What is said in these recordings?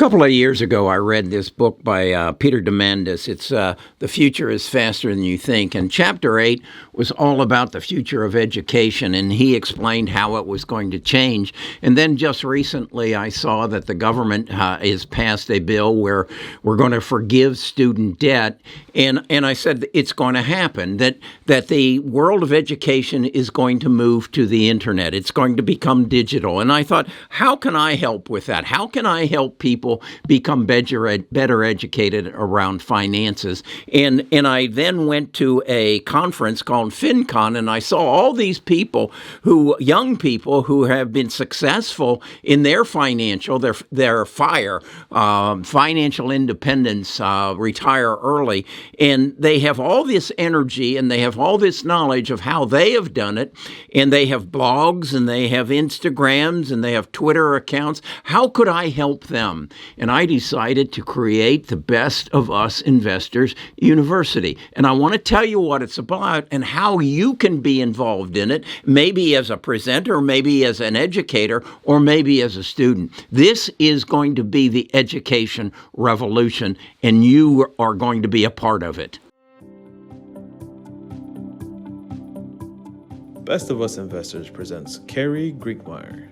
couple of years ago, I read this book by Peter Diamandis. It's The Future is Faster Than You Think. And Chapter 8 was all about the future of education, and he explained how it was going to change. And then just recently, I saw that the government has passed a bill where we're going to forgive student debt. And I said it's going to happen, that the world of education is going to move to the internet. It's going to become digital. And I thought, how can I help with that? How can I help people become better educated around finances? And I then went to a conference called FinCon, and I saw all these people young people who have been successful in their financial independence, retire early. And they have all this energy and they have all this knowledge of how they have done it. And they have blogs and they have Instagrams and they have Twitter accounts. How could I help them? And I decided to create the Best of Us Investors University. And I want to tell you what it's about and how you can be involved in it, maybe as a presenter, maybe as an educator, or maybe as a student. This is going to be the education revolution, and you are going to be a part of it. Best of Us Investors presents Kerry Griegmeyer.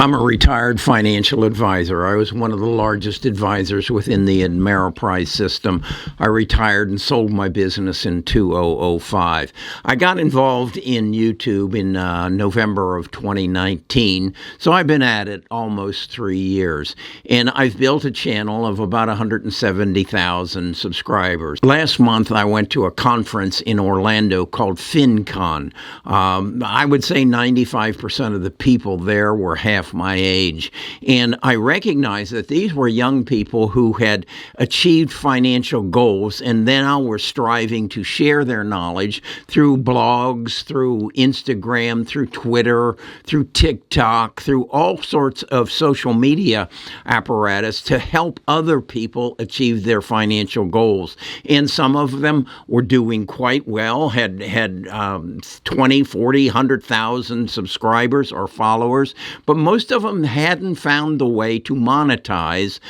I'm a retired financial advisor. I was one of the largest advisors within the Ameriprise system. I retired and sold my business in 2005. I got involved in YouTube in November of 2019, so I've been at it almost 3 years. And I've built a channel of about 170,000 subscribers. Last month, I went to a conference in Orlando called FinCon. I would say 95% of the people there were half my age. And I recognized that these were young people who had achieved financial goals and then now were striving to share their knowledge through blogs, through Instagram, through Twitter, through TikTok, through all sorts of social media apparatus to help other people achieve their financial goals. And some of them were doing quite well, had 20, 40, 100,000 subscribers or followers, but most of them hadn't found the way to monetize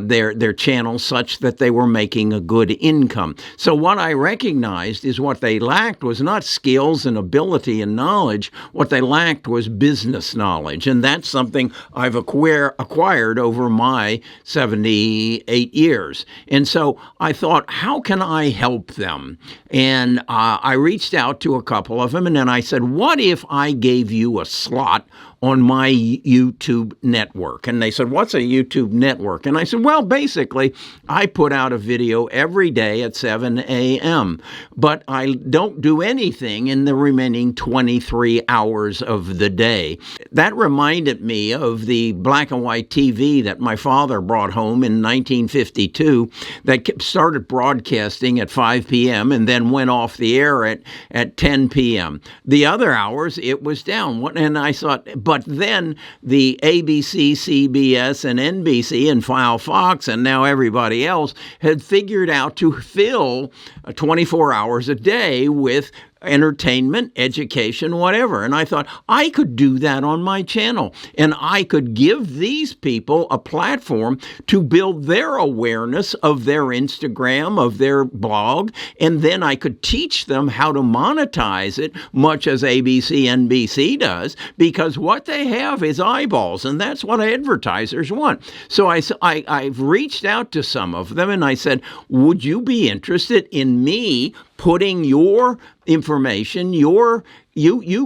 their channels such that they were making a good income. So what I recognized is what they lacked was not skills and ability and knowledge. What they lacked was business knowledge. And that's something I've acquired over my 78 years. And so I thought, how can I help them? And I reached out to a couple of them, and then I said, what if I gave you a slot on my YouTube network? And they said, what's a YouTube network? And I said, well, basically, I put out a video every day at 7 a.m., but I don't do anything in the remaining 23 hours of the day. That reminded me of the black and white TV that my father brought home in 1952 that started broadcasting at 5 p.m. and then went off the air at 10 p.m. The other hours, it was down. And I thought, but then the ABC, CBS, and NBC, and Fox, and now everybody else had figured out to fill 24 hours a day with entertainment, education, whatever. And I thought I could do that on my channel, and I could give these people a platform to build their awareness of their Instagram, of their blog, and then I could teach them how to monetize it, much as ABC, NBC does, because what they have is eyeballs, and that's what advertisers want. So I've reached out to some of them, and I said, would you be interested in me putting your information, you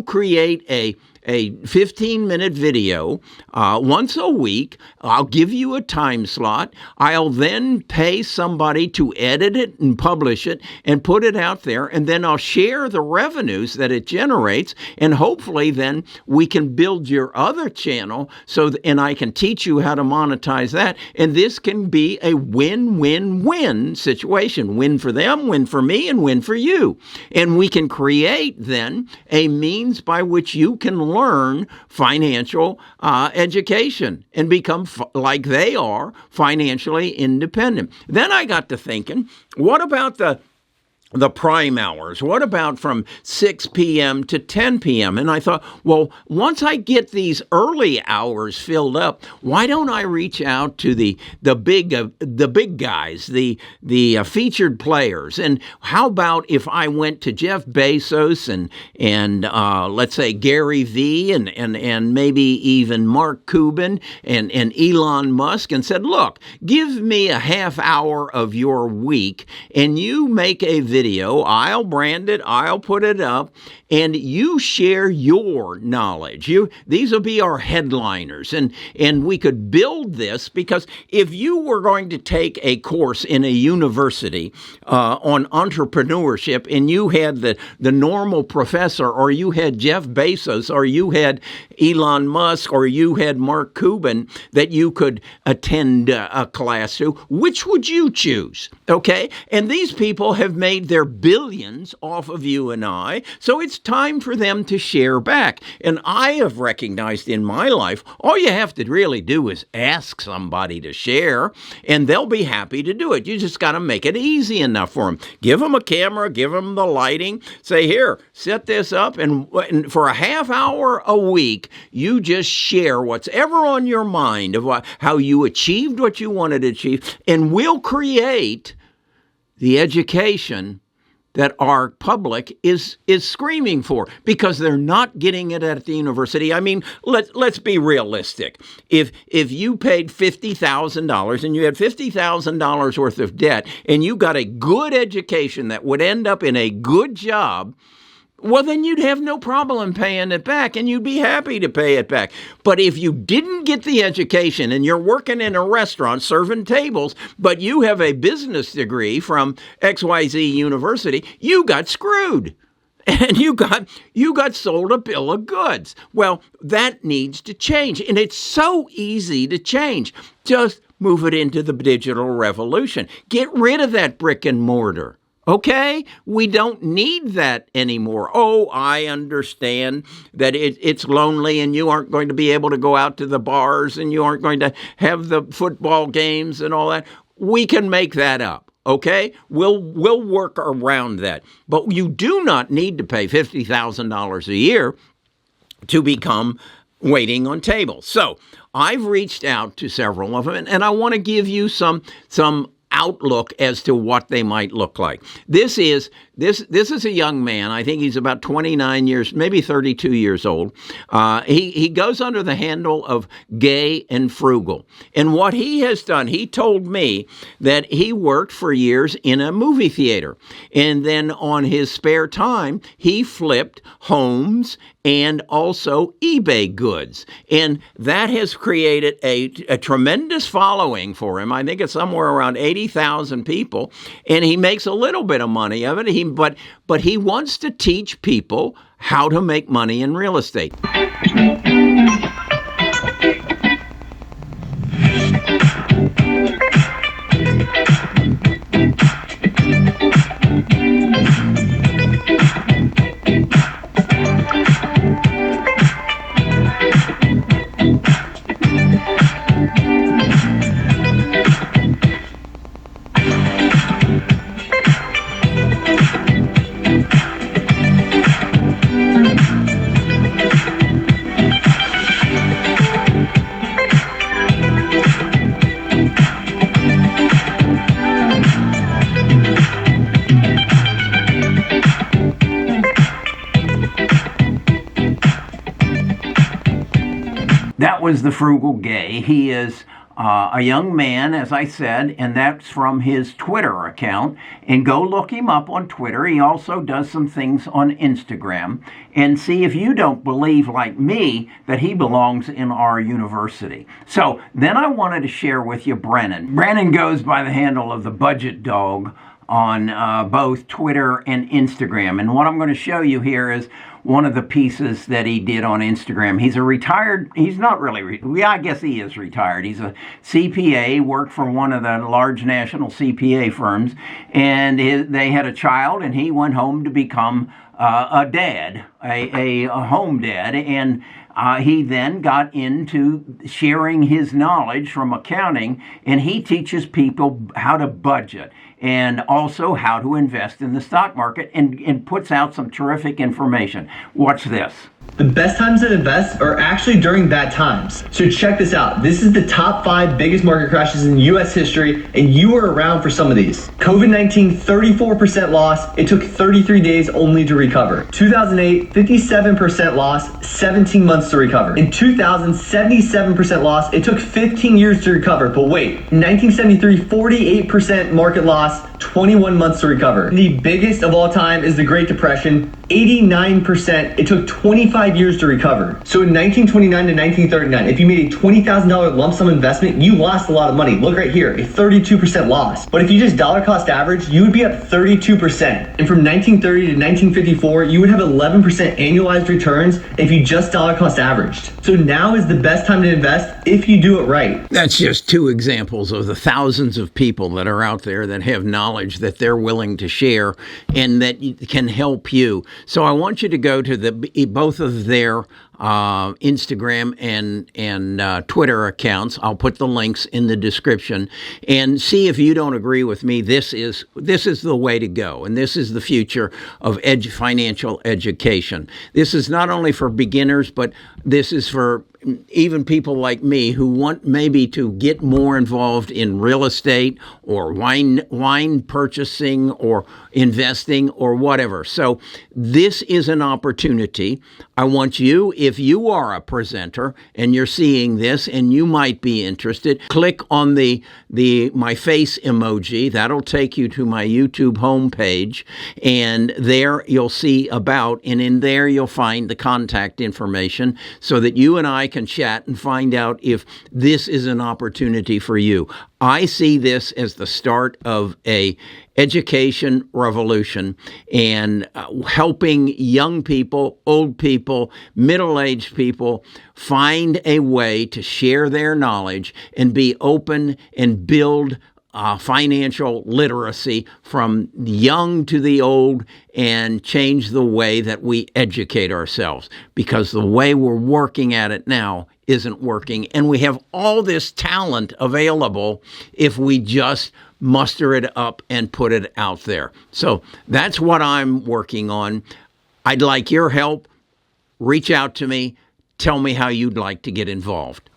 create a 15-minute video once a week. I'll give you a time slot. I'll then pay somebody to edit it and publish it and put it out there, and then I'll share the revenues that it generates, and hopefully then we can build your other channel and I can teach you how to monetize that, and this can be a win-win-win situation. Win for them, win for me, and win for you. And we can create then a means by which you can learn financial education and become like they are, financially independent. Then I got to thinking, what about the the prime hours? What about from 6 p.m. to 10 p.m.? And I thought, well, once I get these early hours filled up, why don't I reach out to the big guys, the featured players? And how about if I went to Jeff Bezos and let's say Gary V and maybe even Mark Cuban and Elon Musk and said, look, give me a half hour of your week and you make a video. I'll brand it, I'll put it up, and you share your knowledge. These will be our headliners, and we could build this, because if you were going to take a course in a university on entrepreneurship, and you had the normal professor, or you had Jeff Bezos, or you had Elon Musk, or you had Mark Cuban that you could attend a class to, which would you choose? Okay, and these people have made their billions off of you and I, so it's time for them to share back. And I have recognized in my life, all you have to really do is ask somebody to share, and they'll be happy to do it. You just got to make it easy enough for them. Give them a camera, give them the lighting, say, here, set this up, and for a half hour a week, you just share what's ever on your mind of how you achieved what you wanted to achieve, and we'll create the education that our public is screaming for, because they're not getting it at the university. I mean, let's be realistic. If you paid $50,000 and you had $50,000 worth of debt and you got a good education that would end up in a good job, well, then you'd have no problem paying it back, and you'd be happy to pay it back. But if you didn't get the education and you're working in a restaurant serving tables, but you have a business degree from XYZ University, you got screwed. And you got sold a bill of goods. Well, that needs to change. And it's so easy to change. Just move it into the digital revolution. Get rid of that brick and mortar. Okay? We don't need that anymore. Oh, I understand that it's lonely and you aren't going to be able to go out to the bars and you aren't going to have the football games and all that. We can make that up. Okay? We'll work around that. But you do not need to pay $50,000 a year to become waiting on tables. So I've reached out to several of them, and I want to give you some outlook as to what they might look like. This is a young man. I think he's about 29 years, maybe 32 years old. He goes under the handle of Gay and Frugal. And what he has done, he told me that he worked for years in a movie theater. And then on his spare time, he flipped homes and also eBay goods. And that has created a tremendous following for him. I think it's somewhere around 80,000 people. And he makes a little bit of money of it. But he wants to teach people how to make money in real estate. That was the Frugal Gay. He is a young man, as I said, and that's from his Twitter account. And go look him up on Twitter. He also does some things on Instagram. And see if you don't believe, like me, that he belongs in our university. So then I wanted to share with you Brennan. Brennan goes by the handle of the Budget Dog on both Twitter and Instagram. And what I'm going to show you here is one of the pieces that he did on Instagram. He's not really, I guess he is retired. He's a CPA, worked for one of the large national CPA firms, and they had a child, and he went home to become a dad, a home dad, and he then got into sharing his knowledge from accounting, and he teaches people how to budget. and also how to invest in the stock market, and puts out some terrific information. Watch this. The best times to invest are actually during bad times. So check this out. This is the top 5 biggest market crashes in US history, and you were around for some of these. COVID-19, 34% loss. It took 33 days only to recover. 2008, 57% loss, 17 months to recover. In 2000, 77% loss. It took 15 years to recover. But wait, 1973, 48% market loss, 21 months to recover. The biggest of all time is the Great Depression, 89%. It took 25 years to recover. So in 1929 to 1939, if you made a $20,000 lump sum investment, you lost a lot of money. Look right here, a 32% loss. But if you just dollar cost average, you would be up 32%. And from 1930 to 1954, you would have 11% annualized returns if you just dollar cost averaged. So now is the best time to invest if you do it right. That's just 2 examples of the thousands of people that are out there that have knowledge that they're willing to share and that can help you. So I want you to go to both of their Instagram and Twitter accounts. I'll put the links in the description, and see if you don't agree with me. This is the way to go, and this is the future of financial education. This is not only for beginners, but this is for even people like me who want maybe to get more involved in real estate or wine purchasing or investing or whatever. So this is an opportunity. I want you, if you are a presenter and you're seeing this and you might be interested, click on my face emoji. That'll take you to my YouTube homepage, and there you'll see about, and in there you'll find the contact information so that you and I can chat and find out if this is an opportunity for you. I see this as the start of a education revolution, and helping young people, old people, middle-aged people find a way to share their knowledge and be open and build financial literacy from the young to the old, and change the way that we educate ourselves, because the way we're working at it now isn't working, and we have all this talent available if we just muster it up and put it out there. So that's what I'm working on. I'd like your help. Reach out to me. Tell me how you'd like to get involved.